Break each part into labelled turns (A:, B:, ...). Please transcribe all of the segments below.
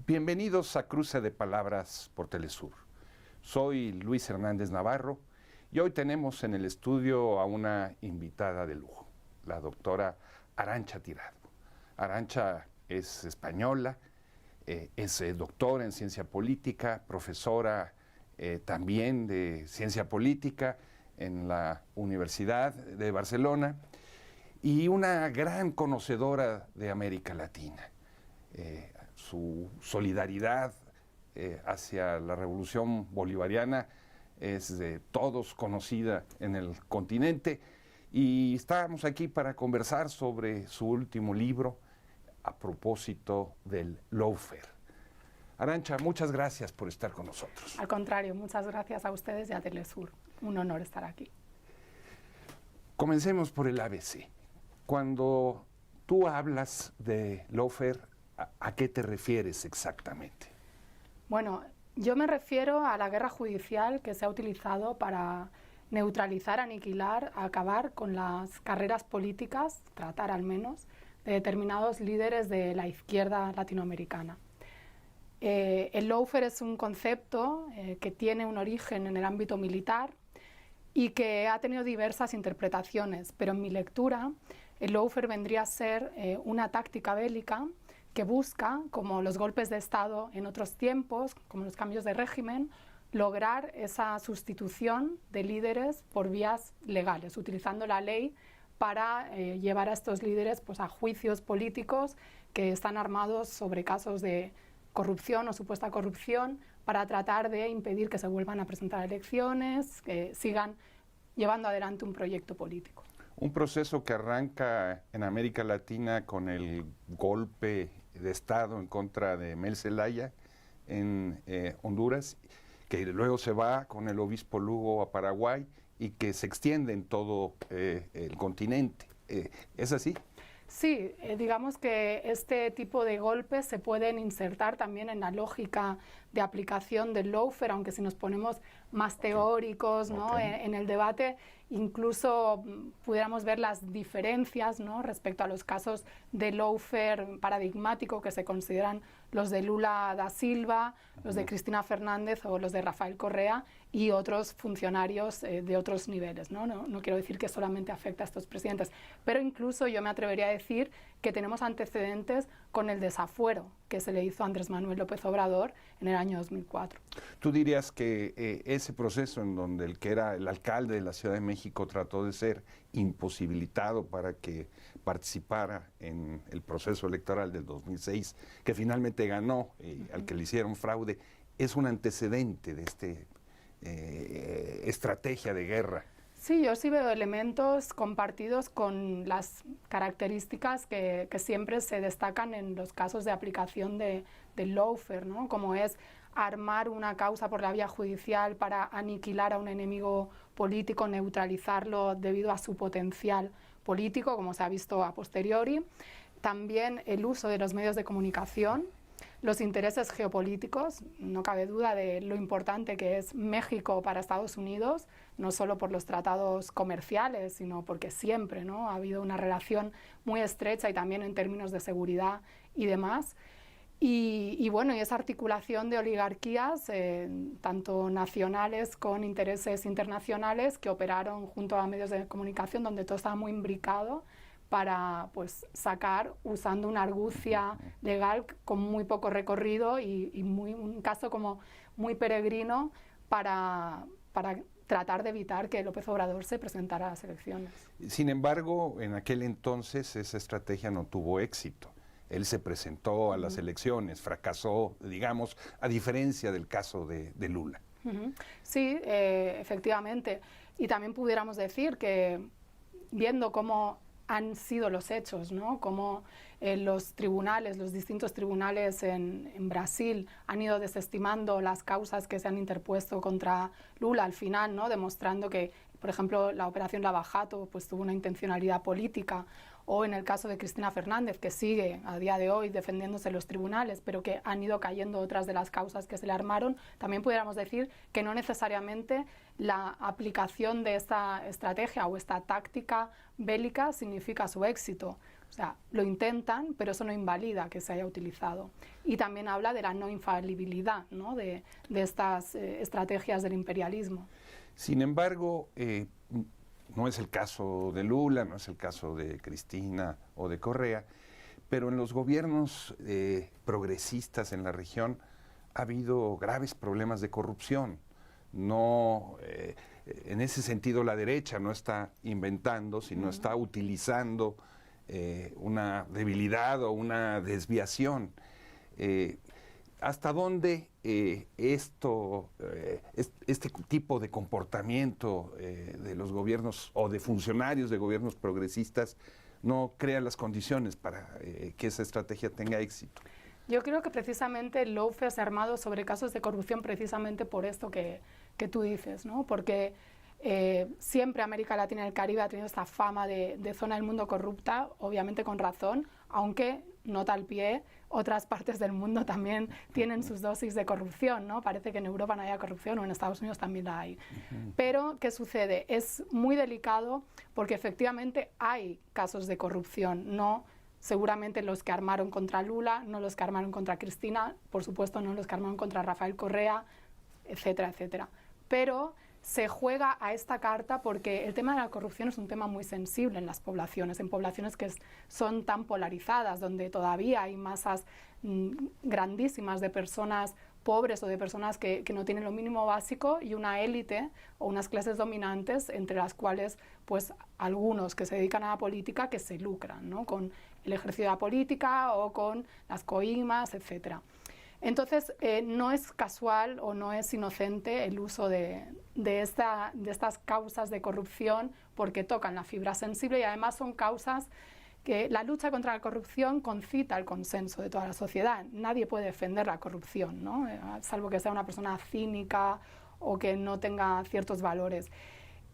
A: Bienvenidos a Cruce de Palabras por Telesur. Soy Luis Hernández Navarro y hoy tenemos en el estudio a una invitada de lujo, la doctora Arantxa Tirado. Arantxa es española, es doctora en ciencia política, profesora también de ciencia política en la Universidad de Barcelona y una gran conocedora de América Latina. Su solidaridad hacia la revolución bolivariana es de todos conocida en el continente y estamos aquí para conversar sobre su último libro a propósito del lawfare. Arantxa, muchas gracias por estar con nosotros.
B: Al contrario, muchas gracias a ustedes y a Telesur. Un honor estar aquí.
A: Comencemos por el ABC. Cuando tú hablas de lawfare, ¿a qué te refieres exactamente?
B: Bueno, yo me refiero a la guerra judicial que se ha utilizado para neutralizar, aniquilar, acabar con las carreras políticas, tratar al menos, de determinados líderes de la izquierda latinoamericana. El lawfare es un concepto que tiene un origen en el ámbito militar y que ha tenido diversas interpretaciones, pero en mi lectura el lawfare vendría a ser una táctica bélica que busca, como los golpes de Estado en otros tiempos, como los cambios de régimen, lograr esa sustitución de líderes por vías legales, utilizando la ley para llevar a estos líderes pues, a juicios políticos que están armados sobre casos de corrupción o supuesta corrupción, para tratar de impedir que se vuelvan a presentar elecciones, que sigan llevando adelante un proyecto político.
A: Un proceso que arranca en América Latina con el golpe de Estado en contra de Mel Zelaya en Honduras, que luego se va con el obispo Lugo a Paraguay y que se extiende en todo el continente. ¿Es así?
B: Sí, digamos que este tipo de golpes se pueden insertar también en la lógica de aplicación del lawfare, aunque si nos ponemos más teóricos, ¿no? En el debate, incluso pudiéramos ver las diferencias, ¿no? Respecto a los casos de lawfare paradigmático que se consideran los de Lula da Silva, los de Cristina Fernández o los de Rafael Correa y otros funcionarios de otros niveles, ¿no? No quiero decir que solamente afecta a estos presidentes, pero incluso yo me atrevería a decir que tenemos antecedentes con el desafuero que se le hizo a Andrés Manuel López Obrador en el año 2004.
A: ¿Tú dirías que ese proceso en donde el que era el alcalde de la Ciudad de México trató de ser imposibilitado para que participara en el proceso electoral del 2006, que finalmente ganó, al que le hicieron fraude, es un antecedente de estrategia de guerra?
B: Sí, yo sí veo elementos compartidos con las características que siempre se destacan en los casos de aplicación del lawfare, ¿no? Como es armar una causa por la vía judicial para aniquilar a un enemigo político, neutralizarlo debido a su potencial político, como se ha visto a posteriori. También el uso de los medios de comunicación, los intereses geopolíticos, no cabe duda de lo importante que es México para Estados Unidos, no solo por los tratados comerciales, sino porque siempre, ¿no? Ha habido una relación muy estrecha y también en términos de seguridad y demás. Y bueno, y esa articulación de oligarquías, tanto nacionales con intereses internacionales, que operaron junto a medios de comunicación donde todo estaba muy imbricado, para pues sacar, usando una argucia legal con muy poco recorrido y un caso como muy peregrino para tratar de evitar que López Obrador se presentara a las elecciones.
A: Sin embargo, en aquel entonces esa estrategia no tuvo éxito. Él se presentó a las elecciones, fracasó, digamos, a diferencia del caso de Lula.
B: Sí, efectivamente. Y también pudiéramos decir que, viendo cómo han sido los hechos, ¿no? Como los tribunales, los distintos tribunales en Brasil han ido desestimando las causas que se han interpuesto contra Lula al final, ¿no? Demostrando que, por ejemplo, la operación Lava Jato pues, tuvo una intencionalidad política, o en el caso de Cristina Fernández, que sigue a día de hoy defendiéndose en los tribunales, pero que han ido cayendo otras de las causas que se le armaron. También pudiéramos decir que no necesariamente la aplicación de esta estrategia o esta táctica bélica significa su éxito. O sea, lo intentan, pero eso no invalida que se haya utilizado. Y también habla de la no infalibilidad, ¿no?, de estas estrategias del imperialismo.
A: Sin embargo, no es el caso de Lula, no es el caso de Cristina o de Correa, pero en los gobiernos progresistas en la región ha habido graves problemas de corrupción. No, en ese sentido la derecha no está inventando, sino está utilizando una debilidad o una desviación. ¿Hasta dónde este tipo de comportamiento de los gobiernos o de funcionarios de gobiernos progresistas no crea las condiciones para que esa estrategia tenga éxito?
B: Yo creo que precisamente el lawfare se ha armado sobre casos de corrupción precisamente por esto que tú dices, ¿no? Porque siempre América Latina y el Caribe ha tenido esta fama de zona del mundo corrupta, obviamente con razón, aunque, nota al pie, otras partes del mundo también tienen sus dosis de corrupción, ¿no? Parece que en Europa no haya corrupción, o en Estados Unidos también la hay. Pero, ¿qué sucede? Es muy delicado porque efectivamente hay casos de corrupción, no seguramente los que armaron contra Lula, no los que armaron contra Cristina, por supuesto no los que armaron contra Rafael Correa, etcétera, etcétera. Pero se juega a esta carta porque el tema de la corrupción es un tema muy sensible en las poblaciones, en poblaciones que son tan polarizadas, donde todavía hay masas grandísimas de personas pobres o de personas que no tienen lo mínimo básico y una élite o unas clases dominantes entre las cuales pues algunos que se dedican a la política que se lucran, ¿no?, con el ejercicio de la política o con las coimas, etcétera. Entonces, no es casual o no es inocente el uso de estas causas de corrupción porque tocan la fibra sensible y además son causas que la lucha contra la corrupción concita el consenso de toda la sociedad. Nadie puede defender la corrupción, ¿no?, salvo que sea una persona cínica o que no tenga ciertos valores.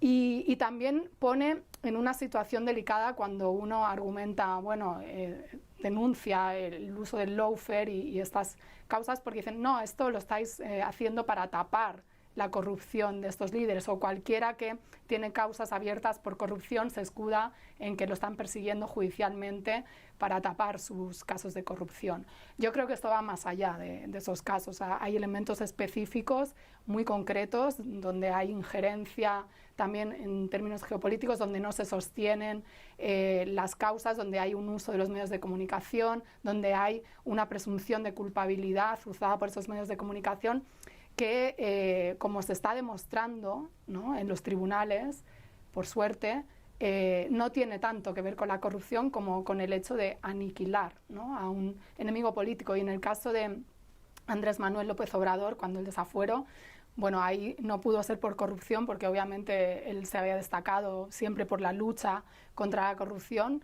B: Y también pone en una situación delicada cuando uno argumenta, bueno, denuncia el uso del lawfare y estas causas porque dicen, no, esto lo estáis haciendo para tapar la corrupción de estos líderes, o cualquiera que tiene causas abiertas por corrupción se escuda en que lo están persiguiendo judicialmente para tapar sus casos de corrupción. Yo creo que esto va más allá de esos casos. O sea, hay elementos específicos muy concretos donde hay injerencia también en términos geopolíticos, donde no se sostienen las causas, donde hay un uso de los medios de comunicación, donde hay una presunción de culpabilidad usada por esos medios de comunicación que, como se está demostrando, ¿no?, en los tribunales, por suerte, no tiene tanto que ver con la corrupción como con el hecho de aniquilar, ¿no?, a un enemigo político. Y en el caso de Andrés Manuel López Obrador, cuando el desafuero, bueno, ahí no pudo ser por corrupción porque obviamente él se había destacado siempre por la lucha contra la corrupción,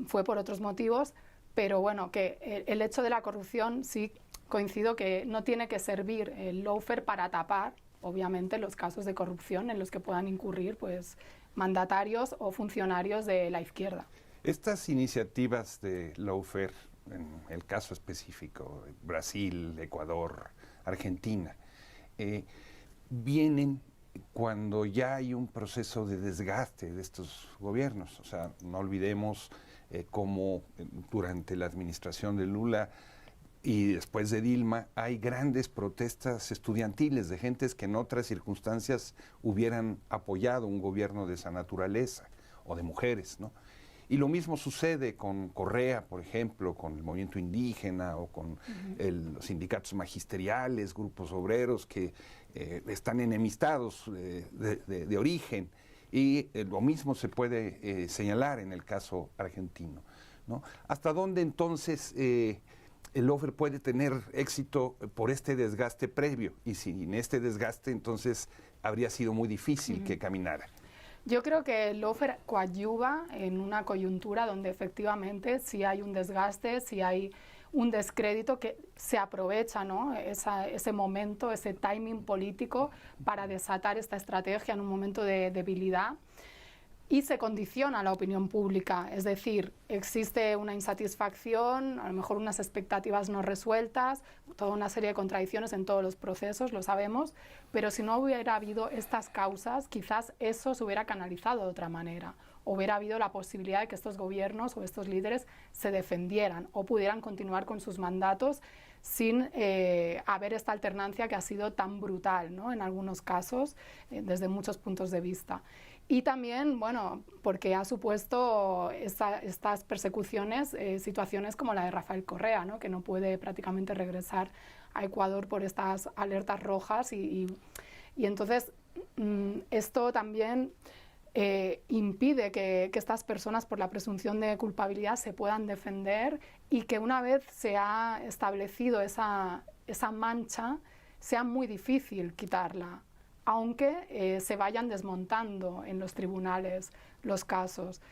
B: fue por otros motivos, pero bueno, que el hecho de la corrupción sí coincido que no tiene que servir el lawfare para tapar, obviamente, los casos de corrupción en los que puedan incurrir pues mandatarios o funcionarios de la izquierda.
A: Estas iniciativas de lawfare, en el caso específico, Brasil, Ecuador, Argentina, vienen cuando ya hay un proceso de desgaste de estos gobiernos. O sea, no olvidemos cómo durante la administración de Lula y después de Dilma hay grandes protestas estudiantiles de gentes que en otras circunstancias hubieran apoyado un gobierno de esa naturaleza, o de mujeres, ¿no? Y lo mismo sucede con Correa, por ejemplo, con el movimiento indígena o con los sindicatos magisteriales, grupos obreros que están enemistados de origen. Y lo mismo se puede señalar en el caso argentino, ¿no? ¿Hasta dónde entonces el lawfare puede tener éxito por este desgaste previo? Y sin este desgaste, entonces habría sido muy difícil que caminara.
B: Yo creo que el lawfare coadyuva en una coyuntura donde efectivamente sí hay un desgaste, sí hay un descrédito que se aprovecha, ¿no?, ese momento, ese timing político para desatar esta estrategia en un momento de debilidad. Y se condiciona la opinión pública, es decir, existe una insatisfacción, a lo mejor unas expectativas no resueltas, toda una serie de contradicciones en todos los procesos, lo sabemos, pero si no hubiera habido estas causas, quizás eso se hubiera canalizado de otra manera, hubiera habido la posibilidad de que estos gobiernos o estos líderes se defendieran o pudieran continuar con sus mandatos sin haber esta alternancia que ha sido tan brutal, ¿no? En algunos casos, desde muchos puntos de vista. Y también, bueno, porque ha supuesto estas persecuciones, situaciones como la de Rafael Correa, ¿no? Que no puede prácticamente regresar a Ecuador por estas alertas rojas y entonces esto también impide que estas personas, por la presunción de culpabilidad, se puedan defender y que una vez se ha establecido esa mancha, sea muy difícil quitarla, aunque se vayan desmontando en los tribunales los casos.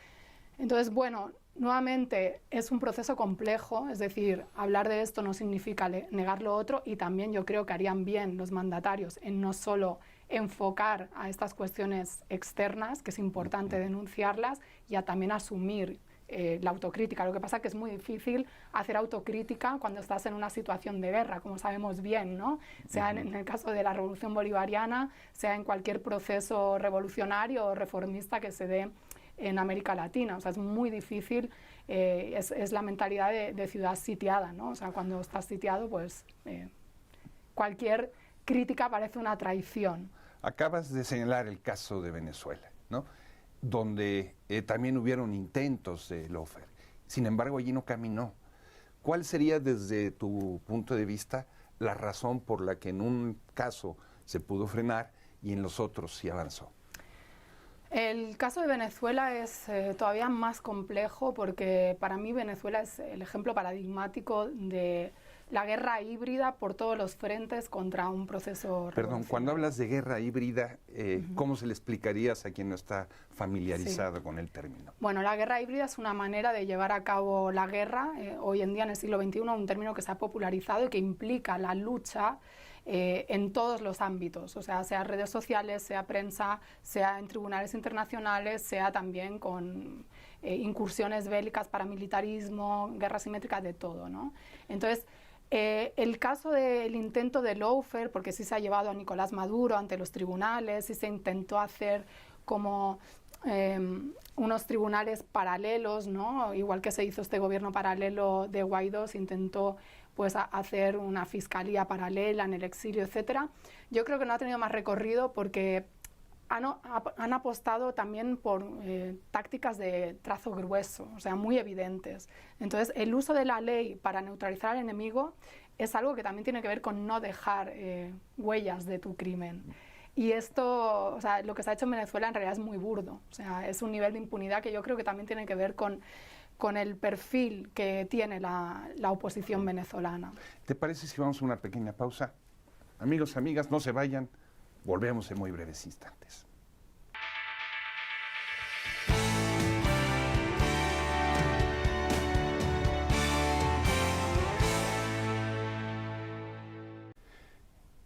B: Entonces, bueno, nuevamente es un proceso complejo, es decir, hablar de esto no significa negar lo otro, y también yo creo que harían bien los mandatarios en no solo enfocar a estas cuestiones externas, que es importante denunciarlas, y a también asumir la autocrítica. Lo que pasa es que es muy difícil hacer autocrítica cuando estás en una situación de guerra, como sabemos bien, ¿no? Sea en el caso de la Revolución Bolivariana, sea en cualquier proceso revolucionario o reformista que se dé en América Latina. O sea, es muy difícil, es la mentalidad de ciudad sitiada, ¿no? O sea, cuando estás sitiado, pues cualquier crítica parece una traición.
A: Acabas de señalar el caso de Venezuela, ¿no? Donde también hubieron intentos de lawfare. Sin embargo, allí no caminó. ¿Cuál sería, desde tu punto de vista, la razón por la que en un caso se pudo frenar y en los otros sí avanzó?
B: El caso de Venezuela es todavía más complejo, porque para mí Venezuela es el ejemplo paradigmático de la guerra híbrida por todos los frentes contra un proceso revolucionario.
A: Perdón, cuando hablas de guerra híbrida, ¿cómo se le explicarías a quien no está familiarizado con el término?
B: Bueno, la guerra híbrida es una manera de llevar a cabo la guerra, hoy en día en el siglo XXI, un término que se ha popularizado y que implica la lucha en todos los ámbitos, o sea redes sociales, sea prensa, sea en tribunales internacionales, sea también con incursiones bélicas, paramilitarismo, guerra simétrica, de todo, ¿no? Entonces, el caso del intento de lawfare, porque sí se ha llevado a Nicolás Maduro ante los tribunales, sí se intentó hacer como unos tribunales paralelos, ¿no? Igual que se hizo este gobierno paralelo de Guaidó, se intentó pues hacer una fiscalía paralela en el exilio, etcétera. Yo creo que no ha tenido más recorrido porque han apostado también por tácticas de trazo grueso, o sea, muy evidentes. Entonces, el uso de la ley para neutralizar al enemigo es algo que también tiene que ver con no dejar huellas de tu crimen. Y esto, o sea, lo que se ha hecho en Venezuela en realidad es muy burdo. O sea, es un nivel de impunidad que yo creo que también tiene que ver con el perfil que tiene la oposición venezolana.
A: ¿Te parece si vamos a una pequeña pausa? Amigos, amigas, no se vayan. Volvemos en muy breves instantes.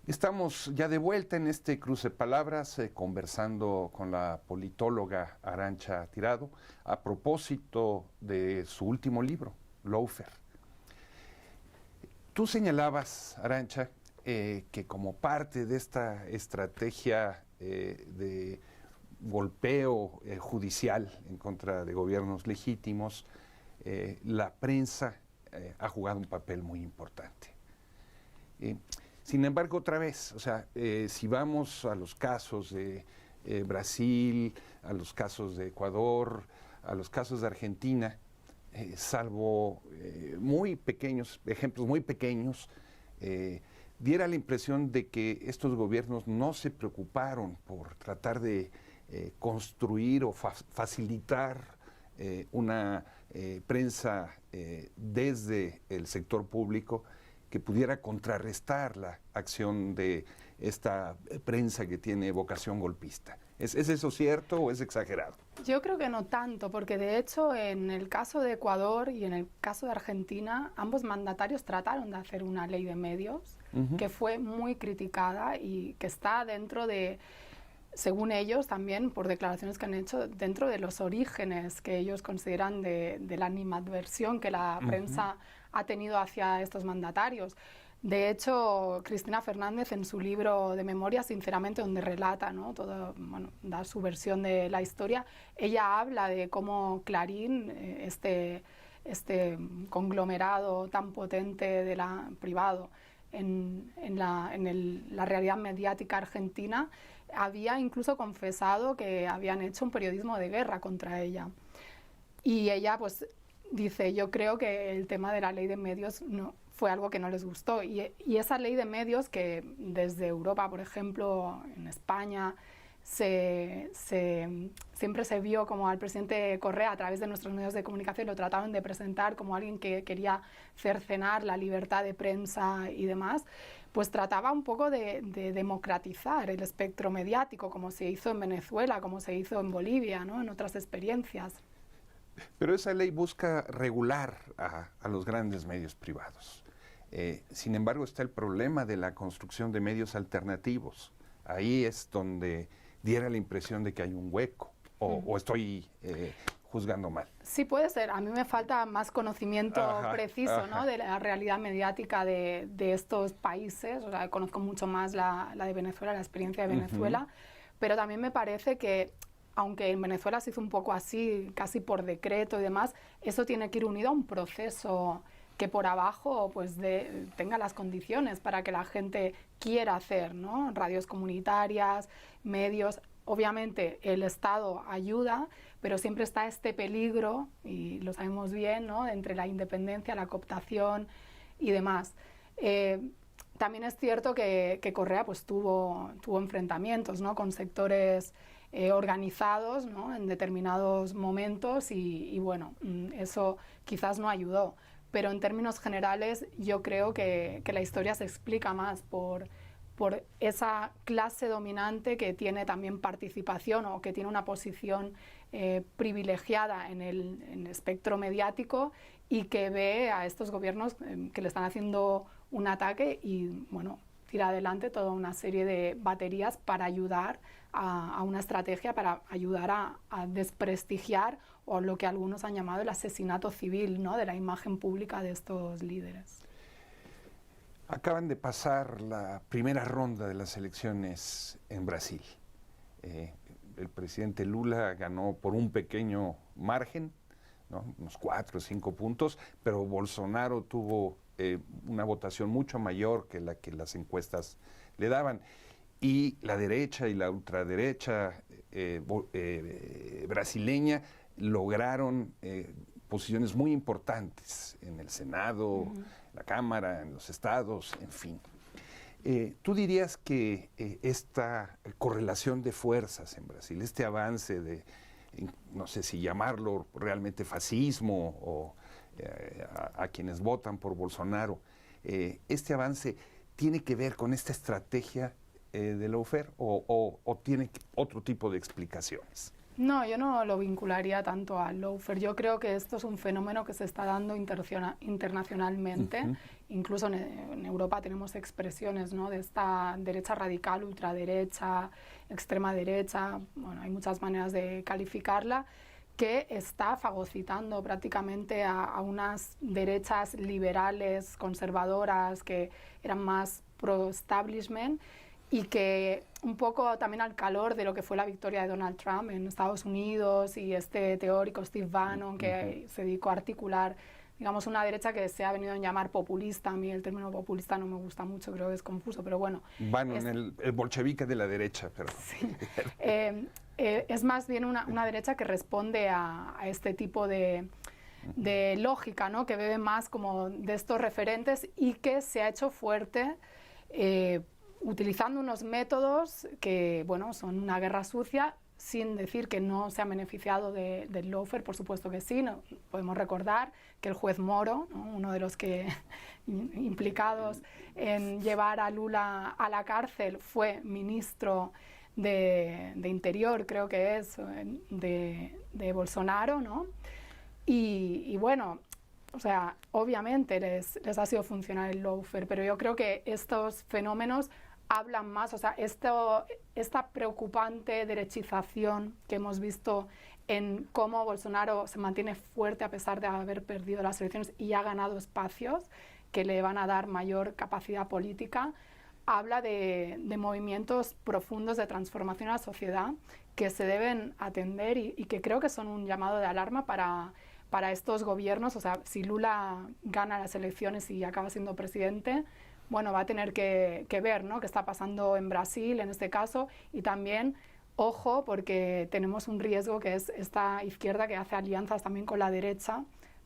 A: Estamos ya de vuelta en este cruce de palabras, conversando con la politóloga Arantxa Tirado a propósito de su último libro, Lawfare. Tú señalabas, Arantxa, que como parte de esta estrategia de golpeo judicial en contra de gobiernos legítimos, la prensa ha jugado un papel muy importante. Sin embargo, otra vez, o sea, si vamos a los casos de Brasil, a los casos de Ecuador, a los casos de Argentina, salvo muy pequeños, ejemplos muy pequeños, diera la impresión de que estos gobiernos no se preocuparon por tratar de construir o facilitar una prensa desde el sector público que pudiera contrarrestar la acción de esta prensa que tiene vocación golpista. ¿Es eso cierto o es exagerado?
B: Yo creo que no tanto, porque de hecho en el caso de Ecuador y en el caso de Argentina, ambos mandatarios trataron de hacer una ley de medios que fue muy criticada y que está dentro de, según ellos también, por declaraciones que han hecho, dentro de los orígenes que ellos consideran de la animadversión que la prensa ha tenido hacia estos mandatarios. De hecho, Cristina Fernández en su libro de memoria, sinceramente, donde relata, ¿no?, todo, bueno, da su versión de la historia, ella habla de cómo Clarín, este conglomerado tan potente de privado en la realidad mediática argentina, había incluso confesado que habían hecho un periodismo de guerra contra ella. Y ella pues dice, yo creo que el tema de la ley de medios no fue algo que no les gustó. Y esa ley de medios que desde Europa, por ejemplo, en España, siempre se vio como al presidente Correa, a través de nuestros medios de comunicación, lo trataban de presentar como alguien que quería cercenar la libertad de prensa y demás, pues trataba un poco de democratizar el espectro mediático, como se hizo en Venezuela, como se hizo en Bolivia, ¿no?, en otras experiencias.
A: Pero esa ley busca regular a los grandes medios privados. Sin embargo, está el problema de la construcción de medios alternativos. Ahí es donde diera la impresión de que hay un hueco, o estoy juzgando mal.
B: Sí, puede ser. A mí me falta más conocimiento preciso, ¿no?, de la realidad mediática de estos países. O sea, conozco mucho más la de Venezuela, la experiencia de Venezuela, pero también me parece que, aunque en Venezuela se hizo un poco así, casi por decreto y demás, eso tiene que ir unido a un proceso que por abajo pues tenga las condiciones para que la gente quiera hacer, ¿no?, radios comunitarias, medios. Obviamente el Estado ayuda, pero siempre está este peligro, y lo sabemos bien, ¿no?, entre la independencia, la cooptación y demás. También es cierto que Correa pues tuvo enfrentamientos, ¿no?, con sectores organizados, ¿no?, en determinados momentos, y bueno, eso quizás no ayudó. Pero en términos generales yo creo que la historia se explica más por esa clase dominante que tiene también participación, o que tiene una posición privilegiada en el espectro mediático, y que ve a estos gobiernos que le están haciendo un ataque y, bueno, tira adelante toda una serie de baterías para ayudar a una estrategia para ayudar a desprestigiar, o lo que algunos han llamado el asesinato civil, ¿no?, de la imagen pública de estos líderes.
A: Acaban de pasar la primera ronda de las elecciones en Brasil. El presidente Lula ganó por un pequeño margen, ¿no?, unos 4 o 5 puntos, pero Bolsonaro tuvo una votación mucho mayor que la que las encuestas le daban. Y la derecha y la ultraderecha brasileña lograron posiciones muy importantes en el Senado, en la Cámara, en los estados, en fin. ¿Tú dirías que esta correlación de fuerzas en Brasil, este avance de, no sé si llamarlo realmente fascismo, o a quienes votan por Bolsonaro, este avance tiene que ver con esta estrategia de lawfare, o tiene otro tipo de explicaciones?
B: No, yo no lo vincularía tanto al lawfare. Yo creo que esto es un fenómeno que se está dando internacionalmente. Incluso en Europa tenemos expresiones, ¿no?, de esta derecha radical, ultraderecha, extrema derecha. Bueno, hay muchas maneras de calificarla, que está fagocitando prácticamente a unas derechas liberales, conservadoras, que eran más pro-establishment, y que un poco también al calor de lo que fue la victoria de Donald Trump en Estados Unidos, y este teórico Steve Bannon, que se dedicó a articular, digamos, una derecha que se ha venido a llamar populista. A mí el término populista no me gusta mucho, creo que es confuso, pero bueno.
A: Bannon, el bolchevique de la derecha, pero...
B: Sí. Es más bien una derecha que responde a este tipo de lógica, ¿no?, que bebe más como de estos referentes, y que se ha hecho fuerte utilizando unos métodos que, bueno, son una guerra sucia, sin decir que no se ha beneficiado del lawfare, por supuesto que sí. No, podemos recordar que el juez Moro, ¿no?, uno de los que implicados en llevar a Lula a la cárcel, fue ministro de Interior, creo que es, de Bolsonaro, ¿no? Y bueno, o sea, obviamente les ha sido funcional el lawfare, pero yo creo que estos fenómenos hablan más, o sea, esta preocupante derechización que hemos visto en cómo Bolsonaro se mantiene fuerte a pesar de haber perdido las elecciones y ha ganado espacios, que le van a dar mayor capacidad política, habla de movimientos profundos de transformación a la sociedad que se deben atender y que creo que son un llamado de alarma para estos gobiernos. O sea, si Lula gana las elecciones y acaba siendo presidente, bueno, va a tener que ver, ¿no?, qué está pasando en Brasil en este caso, y también, ojo, porque tenemos un riesgo que es esta izquierda que hace alianzas también con la derecha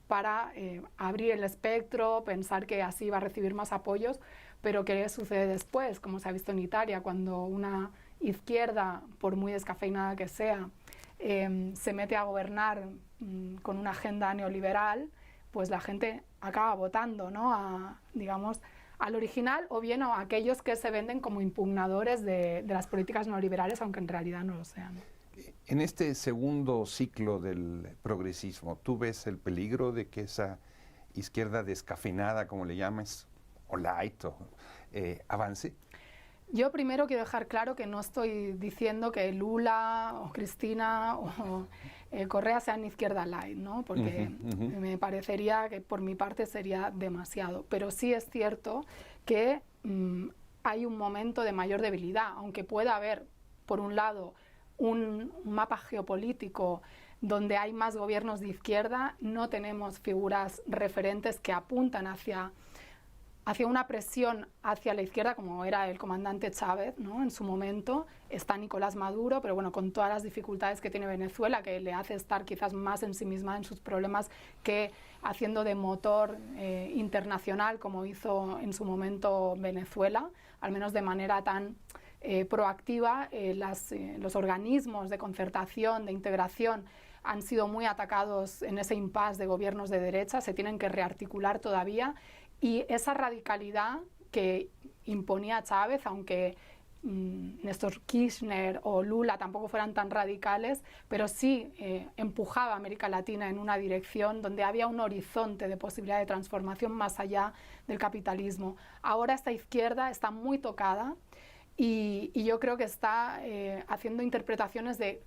B: para abrir el espectro, pensar que así va a recibir más apoyos, pero ¿qué sucede después? Como se ha visto en Italia, cuando una izquierda, por muy descafeinada que sea, se mete a gobernar con una agenda neoliberal, pues la gente acaba votando, ¿no?, digamos, al original, o bien a aquellos que se venden como impugnadores de las políticas neoliberales, aunque en realidad no lo sean.
A: En este segundo ciclo del progresismo, ¿tú ves el peligro de que esa izquierda descafeinada, como le llamas, o light, avance?
B: Yo primero quiero dejar claro que no estoy diciendo que Lula o Cristina o Correa sean izquierda light, ¿no?, porque me parecería que por mi parte sería demasiado. Pero sí es cierto que hay un momento de mayor debilidad, aunque pueda haber, por un lado, un mapa geopolítico donde hay más gobiernos de izquierda, no tenemos figuras referentes que apuntan hacia una presión hacia la izquierda, como era el comandante Chávez, ¿no?, en su momento. Está Nicolás Maduro, pero bueno, con todas las dificultades que tiene Venezuela, que le hace estar quizás más ensimismada en sus problemas que haciendo de motor internacional, como hizo en su momento Venezuela, al menos de manera tan proactiva. Los organismos de concertación, de integración, han sido muy atacados en ese impasse de gobiernos de derecha, se tienen que rearticular todavía. Y esa radicalidad que imponía Chávez, aunque Néstor Kirchner o Lula tampoco fueran tan radicales, pero sí empujaba a América Latina en una dirección donde había un horizonte de posibilidad de transformación más allá del capitalismo. Ahora esta izquierda está muy tocada y yo creo que está haciendo interpretaciones de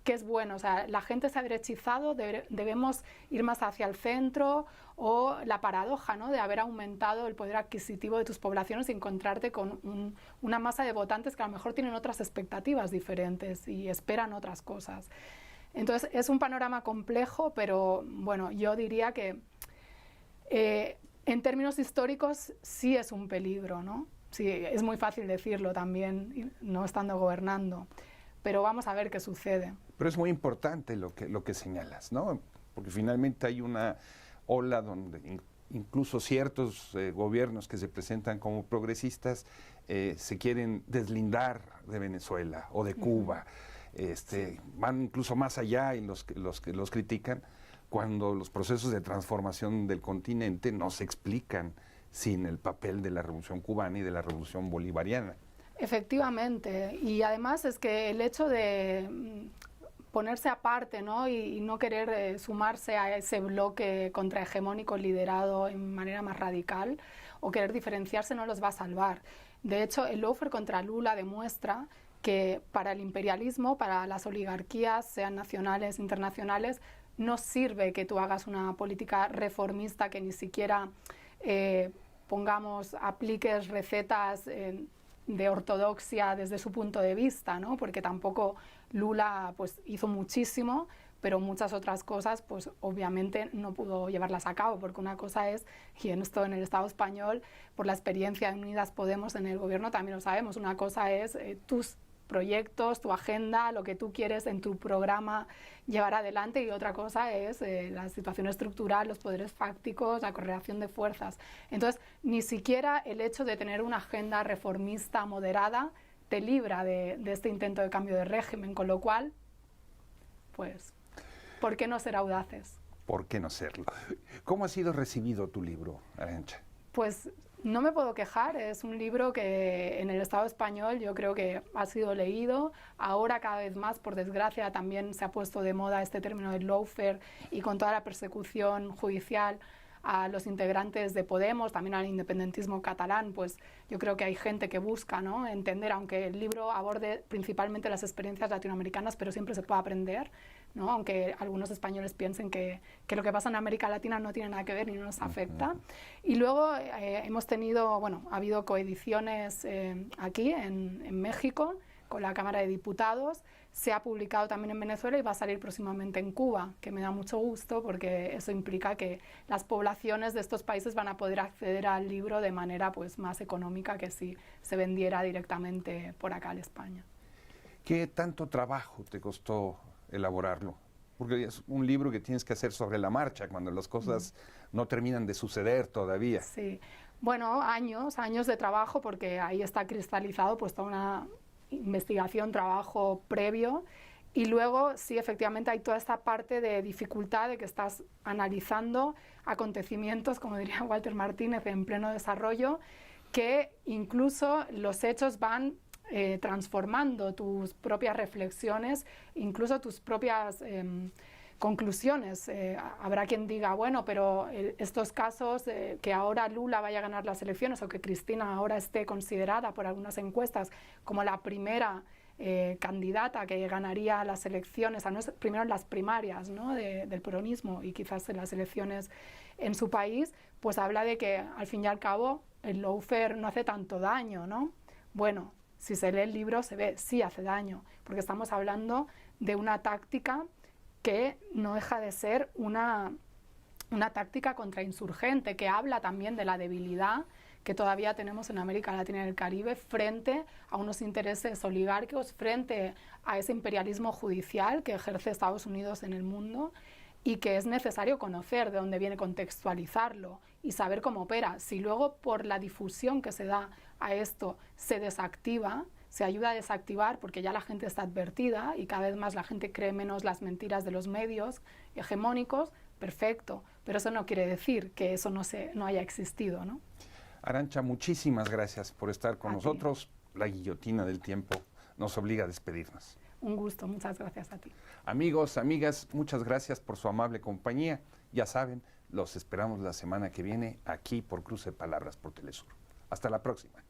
B: qué es bueno. O sea, la gente se ha derechizado, debemos ir más hacia el centro, o la paradoja, ¿no?, de haber aumentado el poder adquisitivo de tus poblaciones y encontrarte con una masa de votantes que a lo mejor tienen otras expectativas diferentes y esperan otras cosas. Entonces es un panorama complejo, pero bueno, yo diría que en términos históricos sí es un peligro, ¿no? Sí, es muy fácil decirlo también, no estando gobernando, pero vamos a ver qué sucede.
A: Pero es muy importante lo que señalas, ¿no?, porque finalmente hay una ola donde incluso ciertos gobiernos que se presentan como progresistas se quieren deslindar de Venezuela o de Cuba, van incluso más allá y los critican, cuando los procesos de transformación del continente no se explican sin el papel de la Revolución Cubana y de la Revolución Bolivariana.
B: Efectivamente, y además es que el hecho de ponerse aparte, ¿no?, y no querer sumarse a ese bloque contrahegemónico liderado en manera más radical, o querer diferenciarse, no los va a salvar. De hecho, el lawfare contra Lula demuestra que para el imperialismo, para las oligarquías, sean nacionales, internacionales, no sirve que tú hagas una política reformista que ni siquiera, apliques recetas de ortodoxia desde su punto de vista, ¿no?, porque tampoco Lula pues hizo muchísimo, pero muchas otras cosas pues obviamente no pudo llevarlas a cabo, porque una cosa es, y en esto en el Estado español, por la experiencia de Unidas Podemos en el gobierno también lo sabemos, una cosa es tus proyectos, tu agenda, lo que tú quieres en tu programa llevar adelante, y otra cosa es la situación estructural, los poderes fácticos, la correlación de fuerzas. Entonces, ni siquiera el hecho de tener una agenda reformista moderada te libra de este intento de cambio de régimen, con lo cual, pues, ¿por qué no ser audaces?
A: ¿Por qué no serlo? ¿Cómo ha sido recibido tu libro, Arantxa?
B: Pues no me puedo quejar, es un libro que en el Estado español yo creo que ha sido leído. Ahora cada vez más, por desgracia, también se ha puesto de moda este término del lawfare, y con toda la persecución judicial a los integrantes de Podemos, también al independentismo catalán, pues yo creo que hay gente que busca, ¿no?, entender, aunque el libro aborde principalmente las experiencias latinoamericanas, pero siempre se puede aprender, ¿no?, aunque algunos españoles piensen que lo que pasa en América Latina no tiene nada que ver ni nos afecta. Y luego hemos tenido, bueno, ha habido coediciones aquí en México, con la Cámara de Diputados, se ha publicado también en Venezuela y va a salir próximamente en Cuba, que me da mucho gusto porque eso implica que las poblaciones de estos países van a poder acceder al libro de manera pues más económica que si se vendiera directamente por acá en España.
A: ¿Qué tanto trabajo te costó elaborarlo? Porque es un libro que tienes que hacer sobre la marcha, cuando las cosas no terminan de suceder todavía.
B: Sí, bueno, años de trabajo, porque ahí está cristalizado pues toda una investigación, trabajo previo, y luego sí, efectivamente hay toda esta parte de dificultad de que estás analizando acontecimientos, como diría Walter Martínez, en pleno desarrollo, que incluso los hechos van transformando tus propias reflexiones, incluso tus propias conclusiones. Habrá quien diga, bueno, pero estos casos, que ahora Lula vaya a ganar las elecciones o que Cristina ahora esté considerada por algunas encuestas como la primera candidata que ganaría las elecciones, primero en las primarias, ¿no?, del peronismo y quizás en las elecciones en su país, pues habla de que al fin y al cabo el lawfare no hace tanto daño, ¿no? Bueno, si se lee el libro se ve, sí hace daño, porque estamos hablando de una táctica que no deja de ser una táctica contrainsurgente, que habla también de la debilidad que todavía tenemos en América Latina y el Caribe frente a unos intereses oligárquicos, frente a ese imperialismo judicial que ejerce Estados Unidos en el mundo, y que es necesario conocer de dónde viene, contextualizarlo y saber cómo opera. Si luego por la difusión que se da a esto se desactiva, se ayuda a desactivar porque ya la gente está advertida y cada vez más la gente cree menos las mentiras de los medios hegemónicos, perfecto, pero eso no quiere decir que eso no haya existido, ¿no?
A: Arantxa, muchísimas gracias por estar con nosotros. La guillotina del tiempo nos obliga a despedirnos.
B: Un gusto, muchas gracias a ti.
A: Amigos, amigas, muchas gracias por su amable compañía. Ya saben, los esperamos la semana que viene aquí por Cruce de Palabras por Telesur. Hasta la próxima.